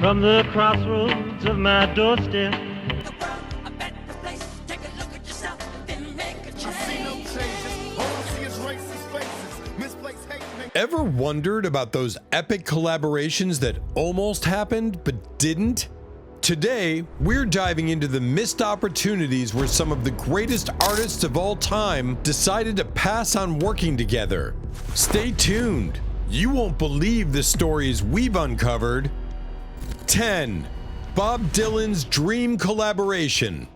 From the crossroads of my doorstep. Ever wondered about those epic collaborations that almost happened but didn't? Today, we're diving into the missed opportunities where some of the greatest artists of all time decided to pass on working together. Stay tuned. You won't believe the stories we've uncovered. 10. Bob Dylan's dream collaboration.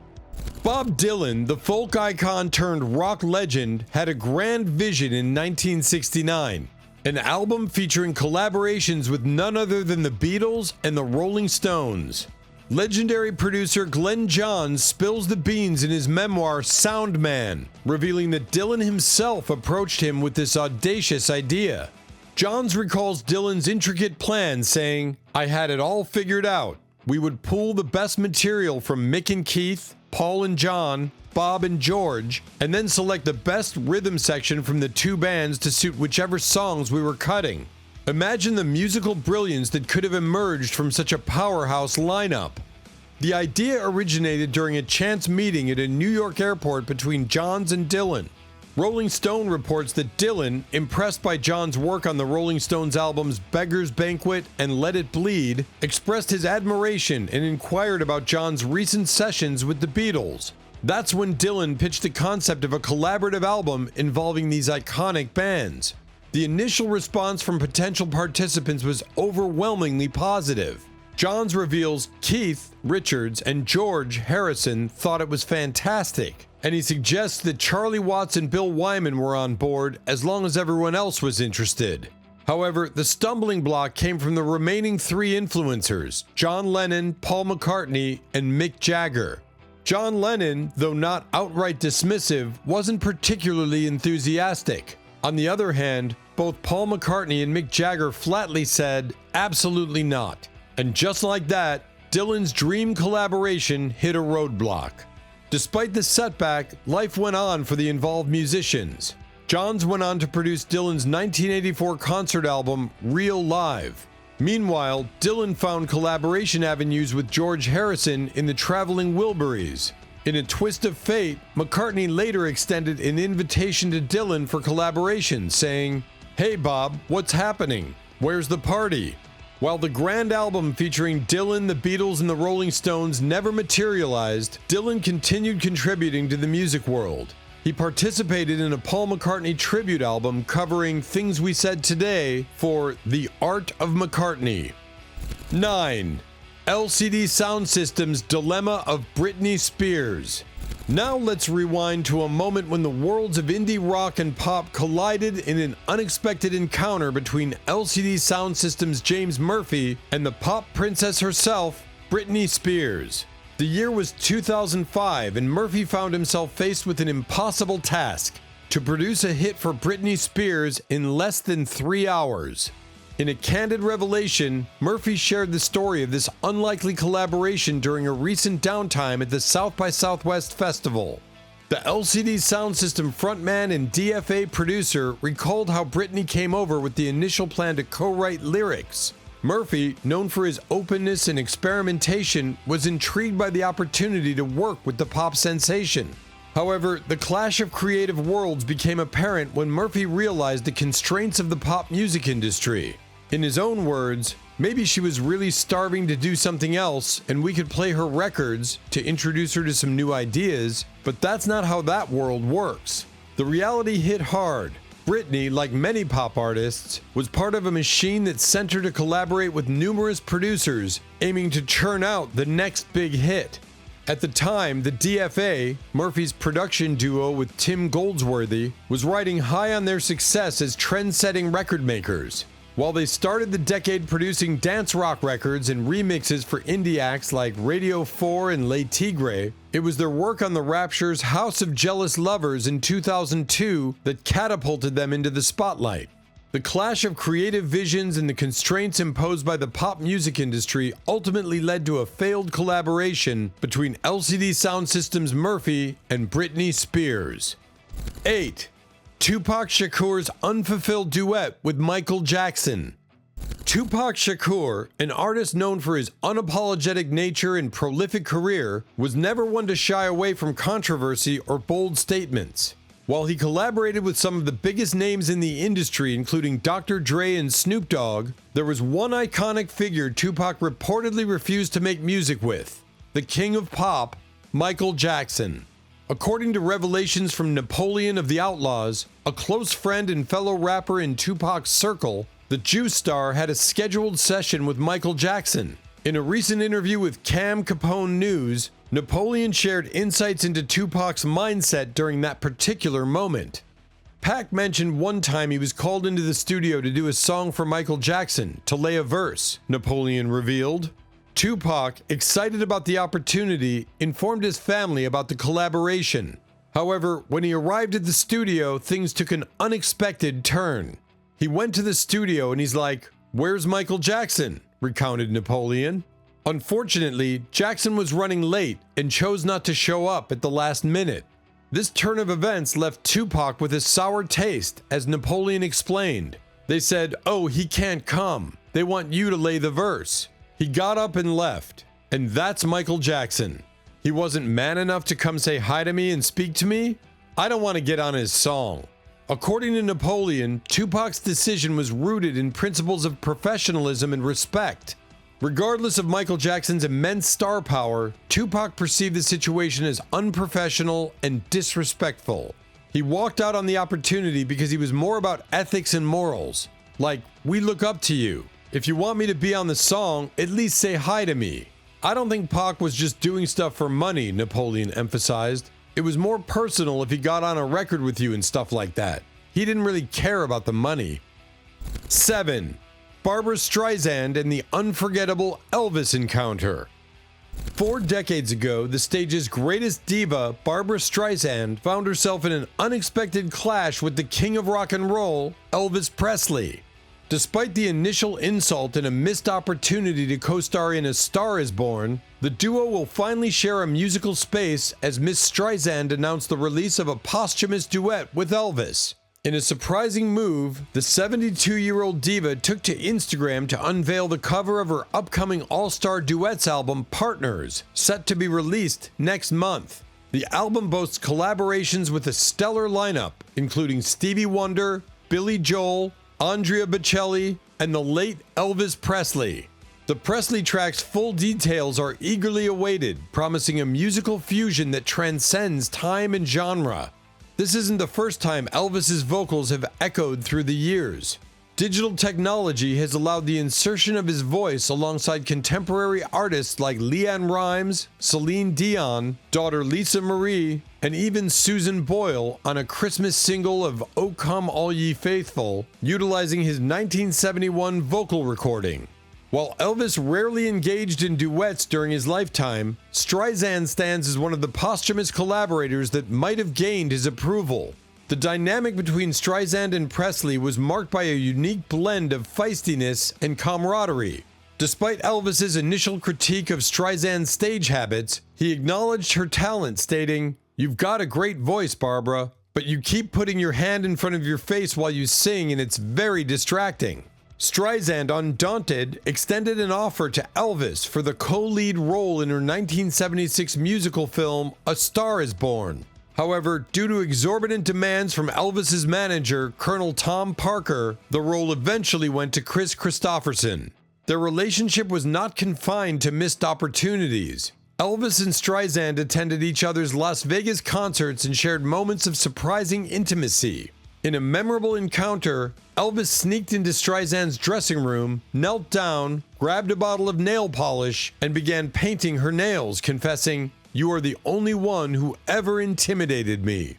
Bob Dylan, the folk icon turned rock legend, had a grand vision in 1969. An album featuring collaborations with none other than the Beatles and the Rolling Stones. Legendary producer Glenn Johns spills the beans in his memoir Sound Man, revealing that Dylan himself approached him with this audacious idea. Johns recalls Dylan's intricate plan, saying, "I had it all figured out. We would pool the best material from Mick and Keith, Paul and John, Bob and George, and then select the best rhythm section from the two bands to suit whichever songs we were cutting." Imagine the musical brilliance that could have emerged from such a powerhouse lineup. The idea originated during a chance meeting at a New York airport between Johns and Dylan. Rolling Stone reports that Dylan, impressed by John's work on the Rolling Stones albums Beggar's Banquet and Let It Bleed, expressed his admiration and inquired about John's recent sessions with the Beatles. That's when Dylan pitched the concept of a collaborative album involving these iconic bands. The initial response from potential participants was overwhelmingly positive. Johns reveals Keith Richards and George Harrison thought it was fantastic, and he suggests that Charlie Watts and Bill Wyman were on board as long as everyone else was interested. However, the stumbling block came from the remaining three influencers, John Lennon, Paul McCartney, and Mick Jagger. John Lennon, though not outright dismissive, wasn't particularly enthusiastic. On the other hand, both Paul McCartney and Mick Jagger flatly said, "Absolutely not." And just like that, Dylan's dream collaboration hit a roadblock. Despite the setback, life went on for the involved musicians. Johns went on to produce Dylan's 1984 concert album, Real Live. Meanwhile, Dylan found collaboration avenues with George Harrison in the Traveling Wilburys. In a twist of fate, McCartney later extended an invitation to Dylan for collaboration, saying, "Hey Bob, what's happening? Where's the party?" While the grand album featuring Dylan, the Beatles, and the Rolling Stones never materialized, Dylan continued contributing to the music world. He participated in a Paul McCartney tribute album covering Things We Said Today for The Art of McCartney. 9. LCD Sound System's Dilemma of Britney Spears. Now let's rewind to a moment when the worlds of indie rock and pop collided in an unexpected encounter between LCD Sound System's James Murphy and the pop princess herself, Britney Spears. The year was 2005, and Murphy found himself faced with an impossible task: to produce a hit for Britney Spears in less than 3 hours. In a candid revelation, Murphy shared the story of this unlikely collaboration during a recent downtime at the South by Southwest Festival. The LCD Sound System frontman and DFA producer recalled how Britney came over with the initial plan to co-write lyrics. Murphy, known for his openness and experimentation, was intrigued by the opportunity to work with the pop sensation. However, the clash of creative worlds became apparent when Murphy realized the constraints of the pop music industry. In his own words, maybe she was really starving to do something else and we could play her records to introduce her to some new ideas, but that's not how that world works. The reality hit hard. Britney, like many pop artists, was part of a machine that sent her to collaborate with numerous producers, aiming to churn out the next big hit. At the time, the DFA, Murphy's production duo with Tim Goldsworthy, was riding high on their success as trend-setting record makers. While they started the decade producing dance rock records and remixes for indie acts like Radio 4 and Le Tigre, it was their work on the Rapture's House of Jealous Lovers in 2002 that catapulted them into the spotlight. The clash of creative visions and the constraints imposed by the pop music industry ultimately led to a failed collaboration between LCD Sound System's Murphy and Britney Spears. 8. Tupac Shakur's unfulfilled duet with Michael Jackson. Tupac Shakur, an artist known for his unapologetic nature and prolific career, was never one to shy away from controversy or bold statements. While he collaborated with some of the biggest names in the industry, including Dr. Dre and Snoop Dogg, there was one iconic figure Tupac reportedly refused to make music with: the king of pop, Michael Jackson. According to revelations from Napoleon of the Outlaws, a close friend and fellow rapper in Tupac's circle, the Juice star had a scheduled session with Michael Jackson. In a recent interview with Cam Capone News, Napoleon shared insights into Tupac's mindset during that particular moment. Pac mentioned one time he was called into the studio to do a song for Michael Jackson, to lay a verse, Napoleon revealed. Tupac, excited about the opportunity, informed his family about the collaboration. However, when he arrived at the studio, things took an unexpected turn. He went to the studio and he's like, "Where's Michael Jackson?" recounted Napoleon. Unfortunately, Jackson was running late and chose not to show up at the last minute. This turn of events left Tupac with a sour taste, as Napoleon explained. They said, "Oh, he can't come. They want you to lay the verse." He got up and left, and that's Michael Jackson. He wasn't man enough to come say hi to me and speak to me? I don't want to get on his song. According to Napoleon, Tupac's decision was rooted in principles of professionalism and respect. Regardless of Michael Jackson's immense star power, Tupac perceived the situation as unprofessional and disrespectful. He walked out on the opportunity because he was more about ethics and morals. Like, "We look up to you. If you want me to be on the song, at least say hi to me." I don't think Pac was just doing stuff for money, Napoleon emphasized. It was more personal if he got on a record with you and stuff like that. He didn't really care about the money. 7. Barbra Streisand and the unforgettable Elvis encounter. 4 decades ago, the stage's greatest diva, Barbra Streisand, found herself in an unexpected clash with the king of rock and roll, Elvis Presley. Despite the initial insult and a missed opportunity to co-star in A Star Is Born, the duo will finally share a musical space as Miss Streisand announced the release of a posthumous duet with Elvis. In a surprising move, the 72-year-old diva took to Instagram to unveil the cover of her upcoming all-star duets album Partners, set to be released next month. The album boasts collaborations with a stellar lineup, including Stevie Wonder, Billy Joel, Andrea Bocelli, and the late Elvis Presley. The Presley track's full details are eagerly awaited, promising a musical fusion that transcends time and genre. This isn't the first time Elvis's vocals have echoed through the years. Digital technology has allowed the insertion of his voice alongside contemporary artists like LeAnn Rimes, Celine Dion, daughter Lisa Marie, and even Susan Boyle on a Christmas single of "O Come All Ye Faithful," utilizing his 1971 vocal recording. While Elvis rarely engaged in duets during his lifetime, Streisand stands as one of the posthumous collaborators that might have gained his approval. The dynamic between Streisand and Presley was marked by a unique blend of feistiness and camaraderie. Despite Elvis's initial critique of Streisand's stage habits, he acknowledged her talent, stating, "You've got a great voice, Barbara, but you keep putting your hand in front of your face while you sing and it's very distracting." Streisand, undaunted, extended an offer to Elvis for the co-lead role in her 1976 musical film A Star Is Born. However, due to exorbitant demands from Elvis's manager, Colonel Tom Parker, the role eventually went to Chris Christopherson. Their relationship was not confined to missed opportunities. Elvis and Streisand attended each other's Las Vegas concerts and shared moments of surprising intimacy. In a memorable encounter, Elvis sneaked into Streisand's dressing room, knelt down, grabbed a bottle of nail polish, and began painting her nails, confessing, "You are the only one who ever intimidated me."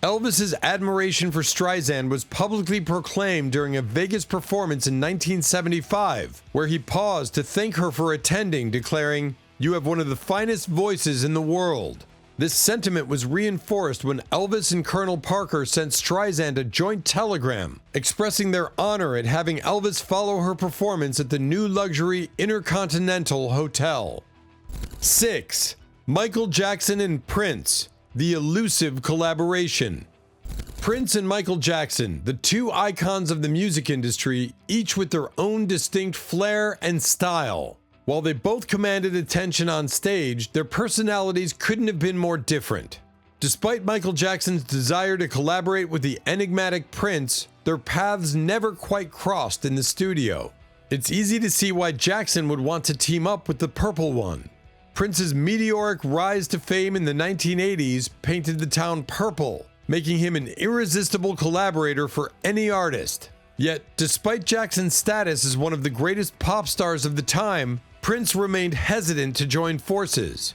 Elvis's admiration for Streisand was publicly proclaimed during a Vegas performance in 1975, where he paused to thank her for attending, declaring, "You have one of the finest voices in the world." This sentiment was reinforced when Elvis and Colonel Parker sent Streisand a joint telegram expressing their honor at having Elvis follow her performance at the new luxury Intercontinental Hotel. 6. Michael Jackson and Prince, the elusive collaboration. Prince and Michael Jackson, the two icons of the music industry, each with their own distinct flair and style. While they both commanded attention on stage, their personalities couldn't have been more different. Despite Michael Jackson's desire to collaborate with the enigmatic Prince, their paths never quite crossed in the studio. It's easy to see why Jackson would want to team up with the Purple One. Prince's meteoric rise to fame in the 1980s painted the town purple, making him an irresistible collaborator for any artist. Yet, despite Jackson's status as one of the greatest pop stars of the time, Prince remained hesitant to join forces.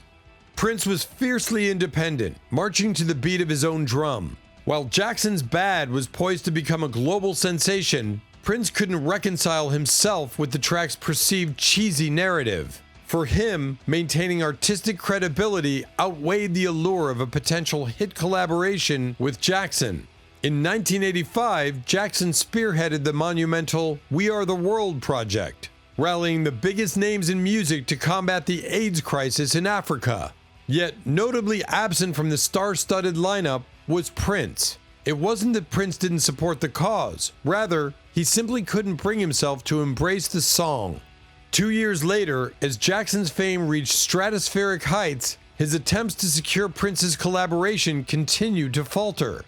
Prince was fiercely independent, marching to the beat of his own drum. While Jackson's Bad was poised to become a global sensation, Prince couldn't reconcile himself with the track's perceived cheesy narrative. For him, maintaining artistic credibility outweighed the allure of a potential hit collaboration with Jackson. In 1985, Jackson spearheaded the monumental We Are the World project, rallying the biggest names in music to combat the AIDS crisis in Africa. Yet, notably absent from the star-studded lineup was Prince. It wasn't that Prince didn't support the cause. Rather, he simply couldn't bring himself to embrace the song. 2 years later, as Jackson's fame reached stratospheric heights, his attempts to secure Prince's collaboration continued to falter.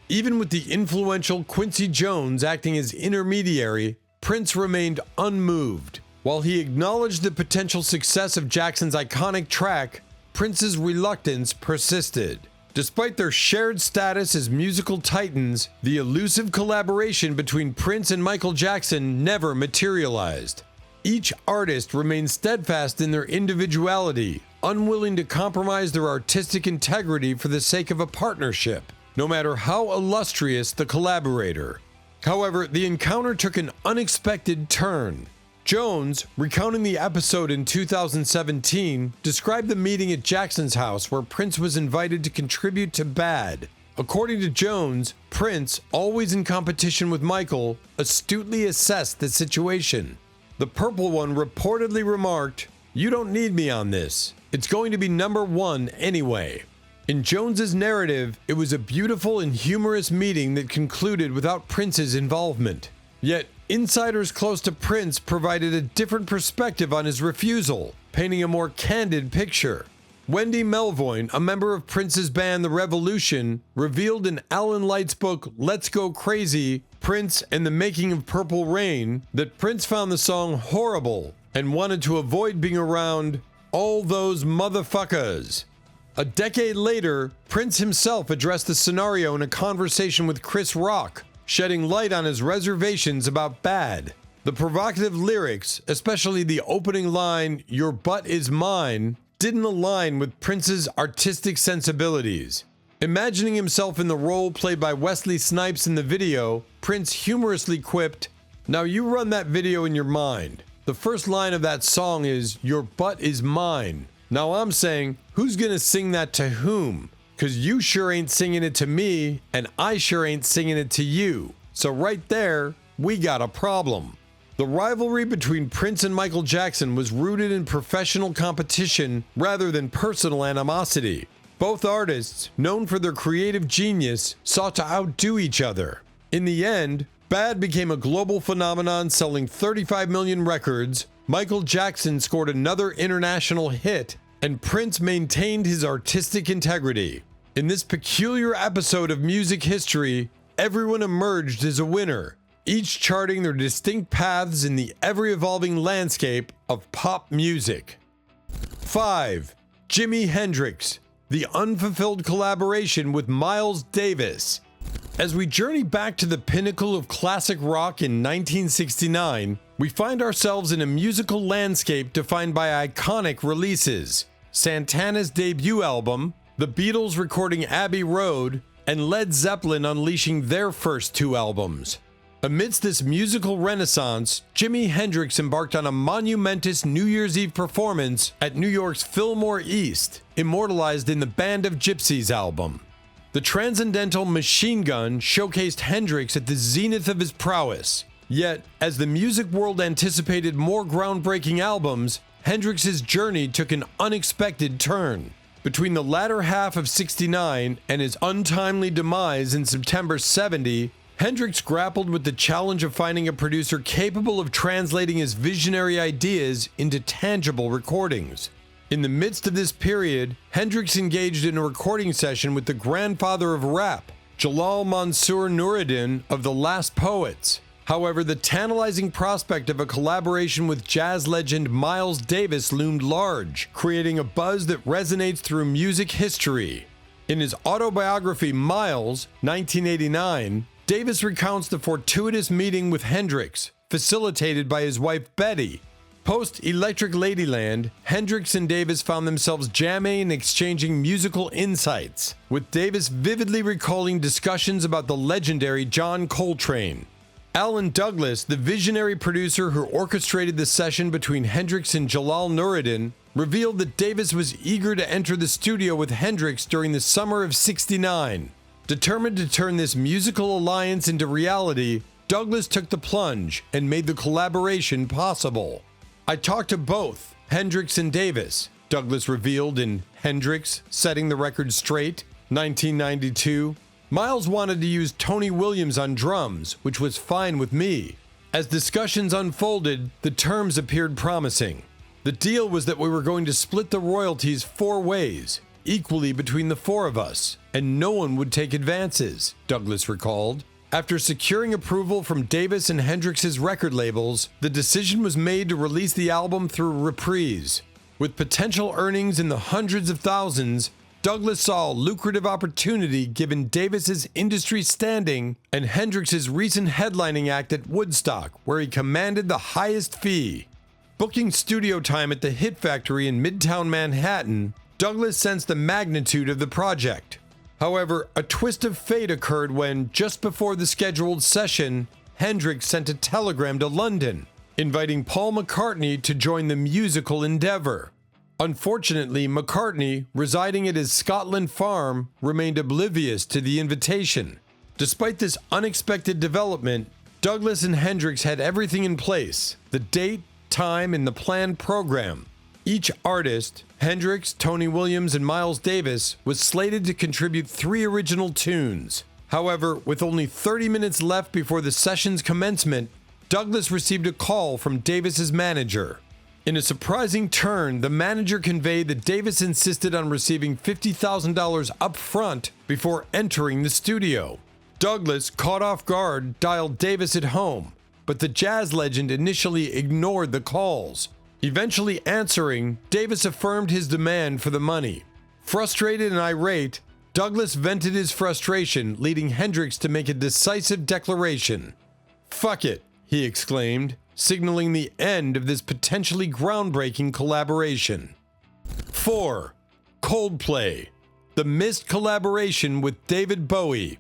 Even with the influential Quincy Jones acting as intermediary, Prince remained unmoved. While he acknowledged the potential success of Jackson's iconic track, Prince's reluctance persisted. Despite their shared status as musical titans, the elusive collaboration between Prince and Michael Jackson never materialized. Each artist remained steadfast in their individuality, unwilling to compromise their artistic integrity for the sake of a partnership, no matter how illustrious the collaborator. However, the encounter took an unexpected turn. Jones, recounting the episode in 2017, described the meeting at Jackson's house where Prince was invited to contribute to Bad. According to Jones, Prince, always in competition with Michael, astutely assessed the situation. The Purple One reportedly remarked, "You don't need me on this. It's going to be number one anyway." In Jones's narrative, it was a beautiful and humorous meeting that concluded without Prince's involvement. Yet, insiders close to Prince provided a different perspective on his refusal, painting a more candid picture. Wendy Melvoin, a member of Prince's band The Revolution, revealed in Alan Light's book Let's Go Crazy, Prince and the Making of Purple Rain, that Prince found the song horrible and wanted to avoid being around all those motherfuckers. A decade later, Prince himself addressed the scenario in a conversation with Chris Rock, shedding light on his reservations about Bad. The provocative lyrics, especially the opening line, "Your butt is mine," didn't align with Prince's artistic sensibilities. Imagining himself in the role played by Wesley Snipes in the video, Prince humorously quipped, "Now you run that video in your mind. The first line of that song is, 'Your butt is mine.' Now I'm saying, who's gonna sing that to whom? 'Cause you sure ain't singing it to me, and I sure ain't singing it to you. So right there, we got a problem." The rivalry between Prince and Michael Jackson was rooted in professional competition rather than personal animosity. Both artists, known for their creative genius, sought to outdo each other. In the end, Bad became a global phenomenon, selling 35 million records. Michael Jackson scored another international hit, and Prince maintained his artistic integrity. In this peculiar episode of music history, everyone emerged as a winner, each charting their distinct paths in the ever-evolving landscape of pop music. 5. Jimi Hendrix, the unfulfilled collaboration with Miles Davis. As we journey back to the pinnacle of classic rock in 1969, we find ourselves in a musical landscape defined by iconic releases: Santana's debut album, the Beatles recording Abbey Road, and Led Zeppelin unleashing their first two albums. Amidst this musical renaissance, Jimi Hendrix embarked on a monumentous New Year's Eve performance at New York's Fillmore East, immortalized in the Band of Gypsys album. The transcendental Machine Gun showcased Hendrix at the zenith of his prowess. Yet, as the music world anticipated more groundbreaking albums, Hendrix's journey took an unexpected turn. Between the latter half of '69 and his untimely demise in September '70, Hendrix grappled with the challenge of finding a producer capable of translating his visionary ideas into tangible recordings. In the midst of this period, Hendrix engaged in a recording session with the grandfather of rap, Jalal Mansour Nuruddin of The Last Poets. However, the tantalizing prospect of a collaboration with jazz legend Miles Davis loomed large, creating a buzz that resonates through music history. In his autobiography Miles, 1989, Davis recounts the fortuitous meeting with Hendrix, facilitated by his wife Betty. Post-Electric Ladyland, Hendrix and Davis found themselves jamming and exchanging musical insights, with Davis vividly recalling discussions about the legendary John Coltrane. Alan Douglas, the visionary producer who orchestrated the session between Hendrix and Jalal Nuruddin, revealed that Davis was eager to enter the studio with Hendrix during the summer of '69. Determined to turn this musical alliance into reality, Douglas took the plunge and made the collaboration possible. "I talked to both, Hendrix and Davis," Douglas revealed in Hendrix, Setting the Record Straight, 1992. "Miles wanted to use Tony Williams on drums, which was fine with me. As discussions unfolded, the terms appeared promising. The deal was that we were going to split the royalties 4 ways, equally between the 4 of us, and no one would take advances," Douglas recalled. After securing approval from Davis and Hendrix's record labels, the decision was made to release the album through Reprise. With potential earnings in the hundreds of thousands, Douglas saw a lucrative opportunity given Davis's industry standing and Hendrix's recent headlining act at Woodstock, where he commanded the highest fee. Booking studio time at the Hit Factory in Midtown Manhattan, Douglas sensed the magnitude of the project. However, a twist of fate occurred when, just before the scheduled session, Hendrix sent a telegram to London, inviting Paul McCartney to join the musical endeavor. Unfortunately, McCartney, residing at his Scotland farm, remained oblivious to the invitation. Despite this unexpected development, Douglas and Hendrix had everything in place: the date, time, and the planned program. Each artist, Hendrix, Tony Williams, and Miles Davis, was slated to contribute 3 original tunes. However, with only 30 minutes left before the session's commencement, Douglas received a call from Davis's manager. In a surprising turn, the manager conveyed that Davis insisted on receiving $50,000 up front before entering the studio. Douglas, caught off guard, dialed Davis at home, but the jazz legend initially ignored the calls. Eventually answering, Davis affirmed his demand for the money. Frustrated and irate, Douglas vented his frustration, leading Hendrix to make a decisive declaration. "Fuck it," he exclaimed, signaling the end of this potentially groundbreaking collaboration. 4. Coldplay, the missed collaboration with David Bowie.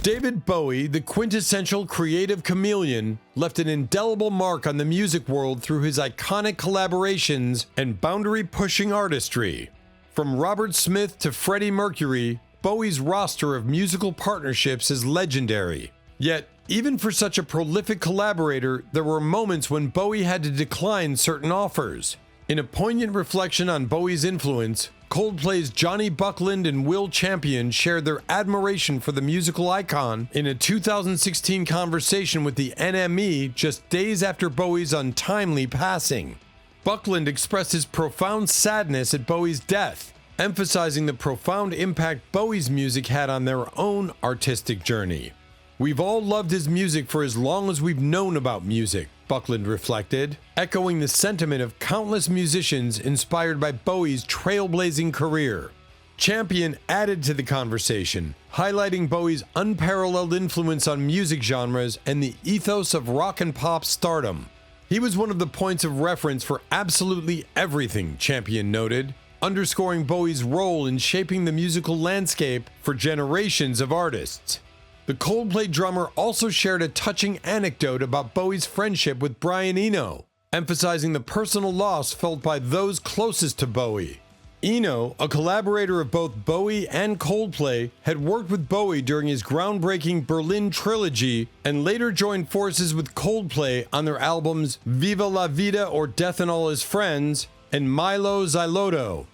David Bowie, the quintessential creative chameleon, left an indelible mark on the music world through his iconic collaborations and boundary-pushing artistry. From Robert Smith to Freddie Mercury, Bowie's roster of musical partnerships is legendary. Yet, even for such a prolific collaborator, there were moments when Bowie had to decline certain offers. In a poignant reflection on Bowie's influence, Coldplay's Johnny Buckland and Will Champion shared their admiration for the musical icon in a 2016 conversation with the NME just days after Bowie's untimely passing. Buckland expressed his profound sadness at Bowie's death, emphasizing the profound impact Bowie's music had on their own artistic journey. "We've all loved his music for as long as we've known about music," Buckland reflected, echoing the sentiment of countless musicians inspired by Bowie's trailblazing career. Champion added to the conversation, highlighting Bowie's unparalleled influence on music genres and the ethos of rock and pop stardom. "He was one of the points of reference for absolutely everything," Champion noted, underscoring Bowie's role in shaping the musical landscape for generations of artists. The Coldplay drummer also shared a touching anecdote about Bowie's friendship with Brian Eno, emphasizing the personal loss felt by those closest to Bowie. Eno, a collaborator of both Bowie and Coldplay, had worked with Bowie during his groundbreaking Berlin trilogy and later joined forces with Coldplay on their albums Viva la Vida or Death and All His Friends and Milo Xyloto.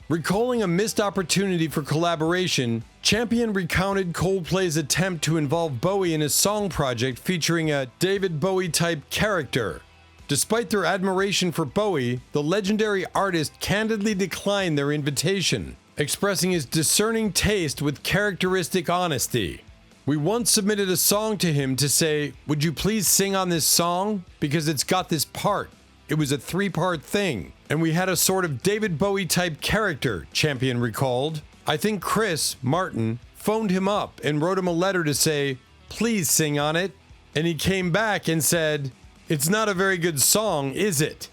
Recalling a missed opportunity for collaboration, Champion recounted Coldplay's attempt to involve Bowie in a song project featuring a David Bowie-type character. Despite their admiration for Bowie, the legendary artist candidly declined their invitation, expressing his discerning taste with characteristic honesty. "We once submitted a song to him to say, 'Would you please sing on this song? Because it's got this part.' It was a 3-part thing, and we had a sort of David Bowie-type character," Champion recalled. "I think Chris, Martin, phoned him up and wrote him a letter to say, 'Please sing on it.' And he came back and said, 'It's not a very good song, is it?'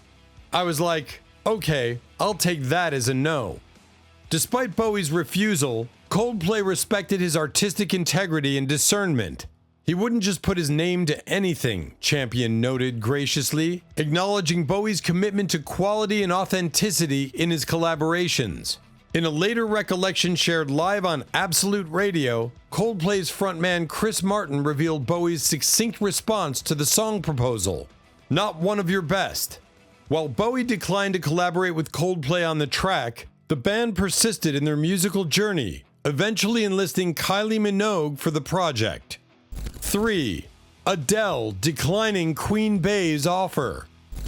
I was like, okay, I'll take that as a no." Despite Bowie's refusal, Coldplay respected his artistic integrity and discernment. "He wouldn't just put his name to anything," Champion noted graciously, acknowledging Bowie's commitment to quality and authenticity in his collaborations. In a later recollection shared live on Absolute Radio, Coldplay's frontman Chris Martin revealed Bowie's succinct response to the song proposal: "Not one of your best." While Bowie declined to collaborate with Coldplay on the track, the band persisted in their musical journey, eventually enlisting Kylie Minogue for the project. 3. Adele declining Queen Bey's offer.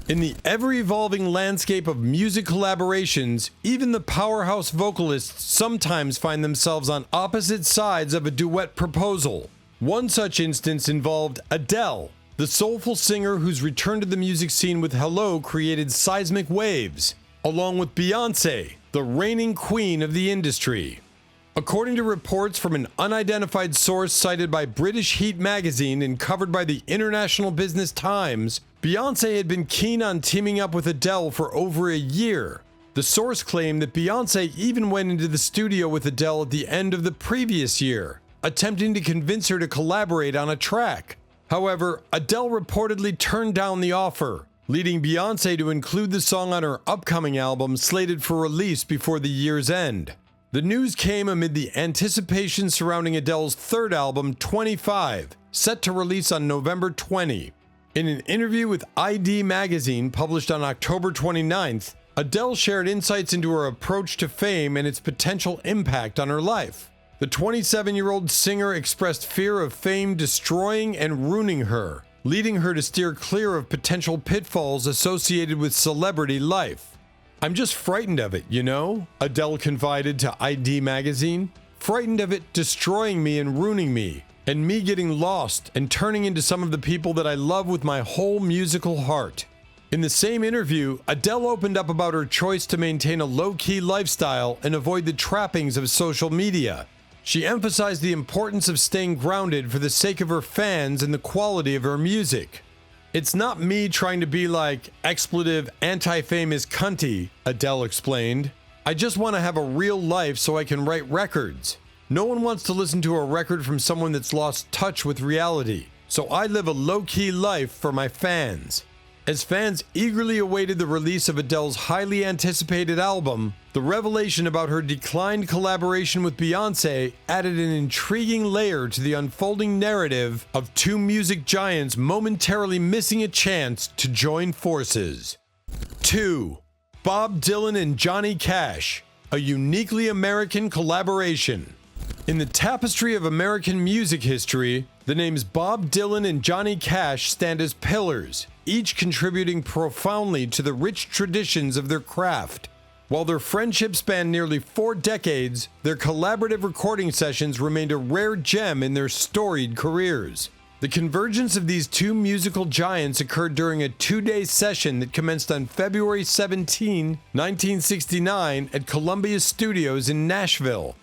In the ever-evolving landscape of music collaborations, even the powerhouse vocalists sometimes find themselves on opposite sides of a duet proposal. One such instance involved Adele, the soulful singer whose return to the music scene with Hello created seismic waves, along with Beyoncé, the reigning queen of the industry. According to reports from an unidentified source cited by British Heat magazine and covered by the International Business Times, Beyoncé had been keen on teaming up with Adele for over a year. The source claimed that Beyoncé even went into the studio with Adele at the end of the previous year, attempting to convince her to collaborate on a track. However, Adele reportedly turned down the offer, leading Beyoncé to include the song on her upcoming album slated for release before the year's end. The news came amid the anticipation surrounding Adele's third album, 25, set to release on November 20. In an interview with ID magazine published on October 29th, Adele shared insights into her approach to fame and its potential impact on her life. The 27-year-old singer expressed fear of fame destroying and ruining her, leading her to steer clear of potential pitfalls associated with celebrity life. "I'm just frightened of it, you know?" Adele confided to ID magazine. "Frightened of it destroying me and ruining me, and me getting lost and turning into some of the people that I love with my whole musical heart." In the same interview, Adele opened up about her choice to maintain a low-key lifestyle and avoid the trappings of social media. She emphasized the importance of staying grounded for the sake of her fans and the quality of her music. "It's not me trying to be like expletive, anti-famous cunty," Adele explained. "I just want to have a real life so I can write records. No one wants to listen to a record from someone that's lost touch with reality, so I live a low-key life for my fans." As fans eagerly awaited the release of Adele's highly anticipated album, the revelation about her declined collaboration with Beyoncé added an intriguing layer to the unfolding narrative of two music giants momentarily missing a chance to join forces. 2. Bob Dylan and Johnny Cash, a uniquely American collaboration. In the tapestry of American music history, the names Bob Dylan and Johnny Cash stand as pillars, each contributing profoundly to the rich traditions of their craft. While their friendship spanned nearly 4 decades, their collaborative recording sessions remained a rare gem in their storied careers. The convergence of these two musical giants occurred during a 2-day session that commenced on February 17, 1969 at Columbia Studios in Nashville.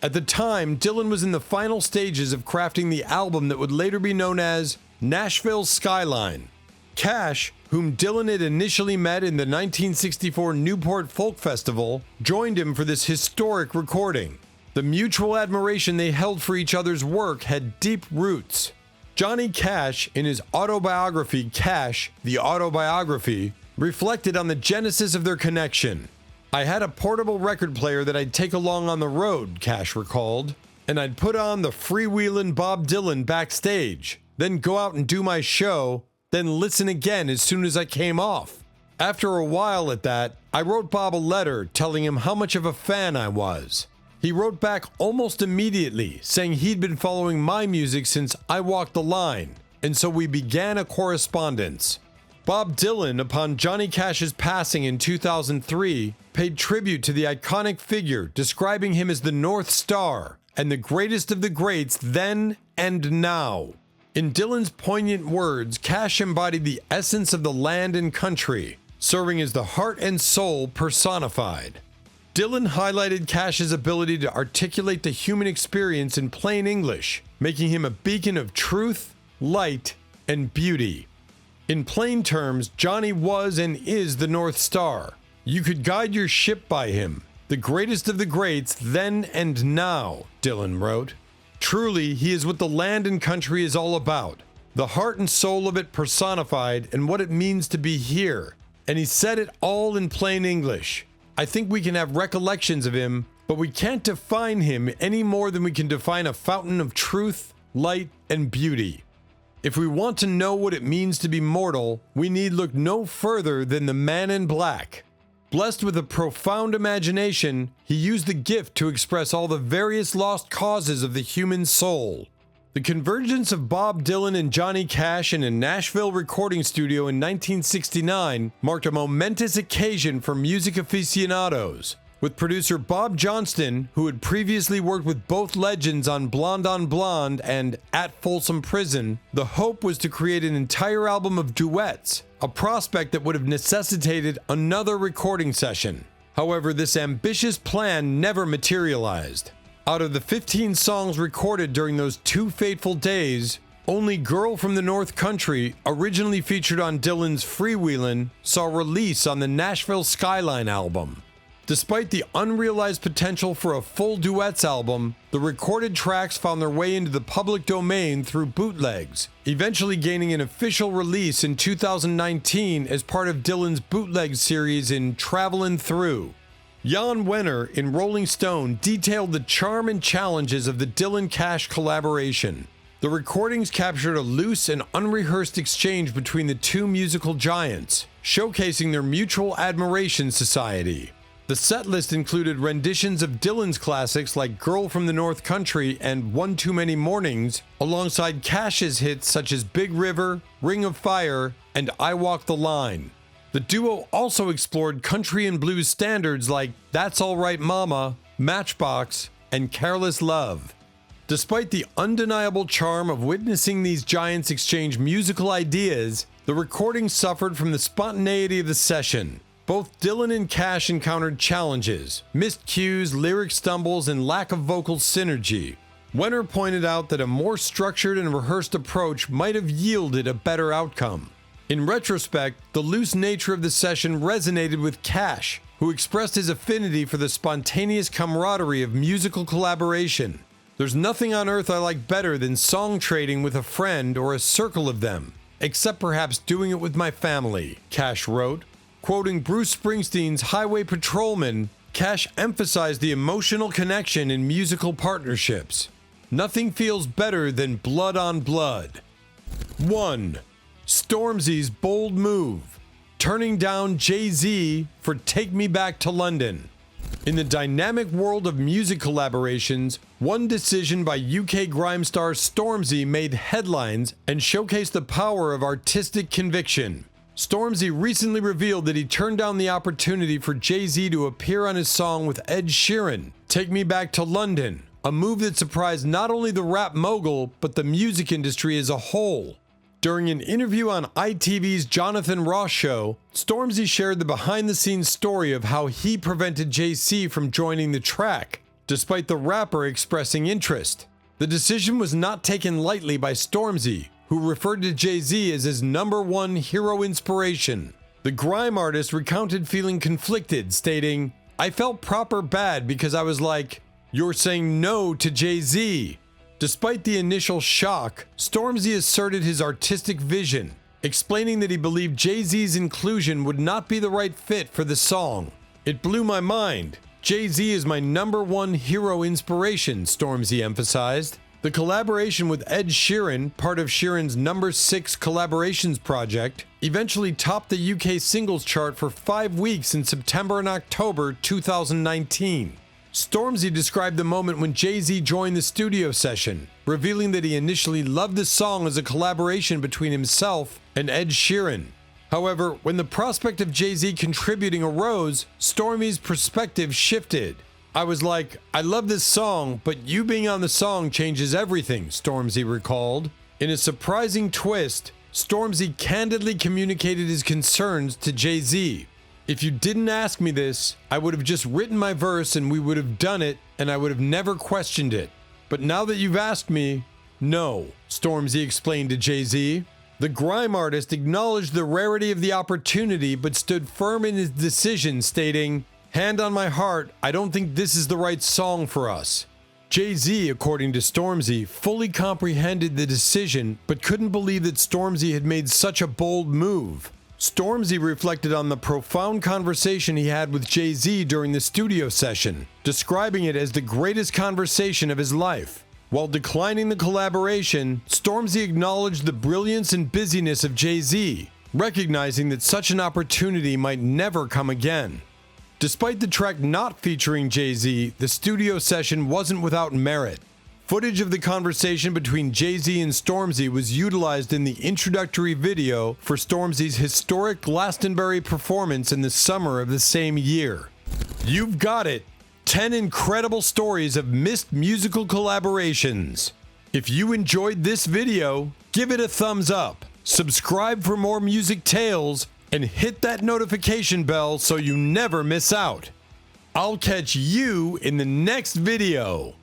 At the time, Dylan was in the final stages of crafting the album that would later be known as Nashville Skyline. Cash, whom Dylan had initially met in the 1964 Newport Folk Festival, joined him for this historic recording. The mutual admiration they held for each other's work had deep roots. Johnny Cash, in his autobiography Cash, the Autobiography, reflected on the genesis of their connection. "I had a portable record player that I'd take along on the road," Cash recalled, "and I'd put on the freewheelin' Bob Dylan backstage, then go out and do my show, then listen again as soon as I came off. After a while at that, I wrote Bob a letter telling him how much of a fan I was. He wrote back almost immediately, saying he'd been following my music since I Walked the Line, and so we began a correspondence. Bob Dylan, upon Johnny Cash's passing in 2003, paid tribute to the iconic figure, describing him as the North Star and the greatest of the greats then and now. In Dylan's poignant words, Cash embodied the essence of the land and country, serving as the heart and soul personified. Dylan highlighted Cash's ability to articulate the human experience in plain English, making him a beacon of truth, light, and beauty. In plain terms, Johnny was and is the North Star. You could guide your ship by him, the greatest of the greats then and now, Dylan wrote. Truly, he is what the land and country is all about, the heart and soul of it personified and what it means to be here. And he said it all in plain English. I think we can have recollections of him, but we can't define him any more than we can define a fountain of truth, light, and beauty. If we want to know what it means to be mortal, we need look no further than the Man in Black. Blessed with a profound imagination, he used the gift to express all the various lost causes of the human soul. The convergence of Bob Dylan and Johnny Cash in a Nashville recording studio in 1969 marked a momentous occasion for music aficionados, with producer Bob Johnston, who had previously worked with both legends on Blonde and At Folsom Prison. The hope was to create an entire album of duets, a prospect that would have necessitated another recording session. However, this ambitious plan never materialized. Out of the 15 songs recorded during those 2 fateful days, only Girl from the North Country, originally featured on Dylan's Freewheelin', saw release on the Nashville Skyline album. Despite the unrealized potential for a full duets album, the recorded tracks found their way into the public domain through bootlegs, eventually gaining an official release in 2019 as part of Dylan's bootleg series in Travelin' Through. Jan Wenner in Rolling Stone detailed the charm and challenges of the Dylan-Cash collaboration. The recordings captured a loose and unrehearsed exchange between the two musical giants, showcasing their mutual admiration society. The setlist included renditions of Dylan's classics like Girl from the North Country and One Too Many Mornings, alongside Cash's hits such as Big River, Ring of Fire, and I Walk the Line. The duo also explored country and blues standards like That's All Right Mama, Matchbox, and Careless Love. Despite the undeniable charm of witnessing these giants exchange musical ideas, the recording suffered from the spontaneity of the session. Both Dylan and Cash encountered challenges, missed cues, lyric stumbles, and lack of vocal synergy. Wenner pointed out that a more structured and rehearsed approach might have yielded a better outcome. In retrospect, the loose nature of the session resonated with Cash, who expressed his affinity for the spontaneous camaraderie of musical collaboration. There's nothing on earth I like better than song trading with a friend or a circle of them, except perhaps doing it with my family, Cash wrote. Quoting Bruce Springsteen's Highway Patrolman, Cash emphasized the emotional connection in musical partnerships. Nothing feels better than blood on blood. 1. Stormzy's bold move, turning down Jay-Z for Take Me Back to London. In the dynamic world of music collaborations, one decision by UK grime star Stormzy made headlines and showcased the power of artistic conviction. Stormzy recently revealed that he turned down the opportunity for Jay-Z to appear on his song with Ed Sheeran, Take Me Back to London, a move that surprised not only the rap mogul, but the music industry as a whole. During an interview on ITV's Jonathan Ross show, Stormzy shared the behind-the-scenes story of how he prevented Jay-Z from joining the track, despite the rapper expressing interest. The decision was not taken lightly by Stormzy, who referred to Jay-Z as his #1 hero inspiration. The grime artist recounted feeling conflicted, stating, "I felt proper bad because I was like, you're saying no to Jay-Z." Despite the initial shock, Stormzy asserted his artistic vision, explaining that he believed Jay-Z's inclusion would not be the right fit for the song. "It blew my mind. Jay-Z is my #1 hero inspiration," Stormzy emphasized. The collaboration with Ed Sheeran, part of Sheeran's #6 collaborations project, eventually topped the UK singles chart for 5 weeks in September and October 2019. Stormzy described the moment when Jay-Z joined the studio session, revealing that he initially loved the song as a collaboration between himself and Ed Sheeran. However, when the prospect of Jay-Z contributing arose, Stormzy's perspective shifted. "I was like, I love this song, but you being on the song changes everything," Stormzy recalled. In a surprising twist, Stormzy candidly communicated his concerns to Jay-Z. "If you didn't ask me this, I would have just written my verse and we would have done it and I would have never questioned it. But now that you've asked me, no," Stormzy explained to Jay-Z. The grime artist acknowledged the rarity of the opportunity but stood firm in his decision, stating, "Hand on my heart, I don't think this is the right song for us." Jay-Z, according to Stormzy, fully comprehended the decision but couldn't believe that Stormzy had made such a bold move. Stormzy reflected on the profound conversation he had with Jay-Z during the studio session, describing it as the greatest conversation of his life. While declining the collaboration, Stormzy acknowledged the brilliance and busyness of Jay-Z, recognizing that such an opportunity might never come again. Despite the track not featuring Jay-Z, the studio session wasn't without merit. Footage of the conversation between Jay-Z and Stormzy was utilized in the introductory video for Stormzy's historic Glastonbury performance in the summer of the same year. You've got it! 10 incredible stories of missed musical collaborations. If you enjoyed this video, give it a thumbs up, subscribe for more music tales, and hit that notification bell so you never miss out. I'll catch you in the next video.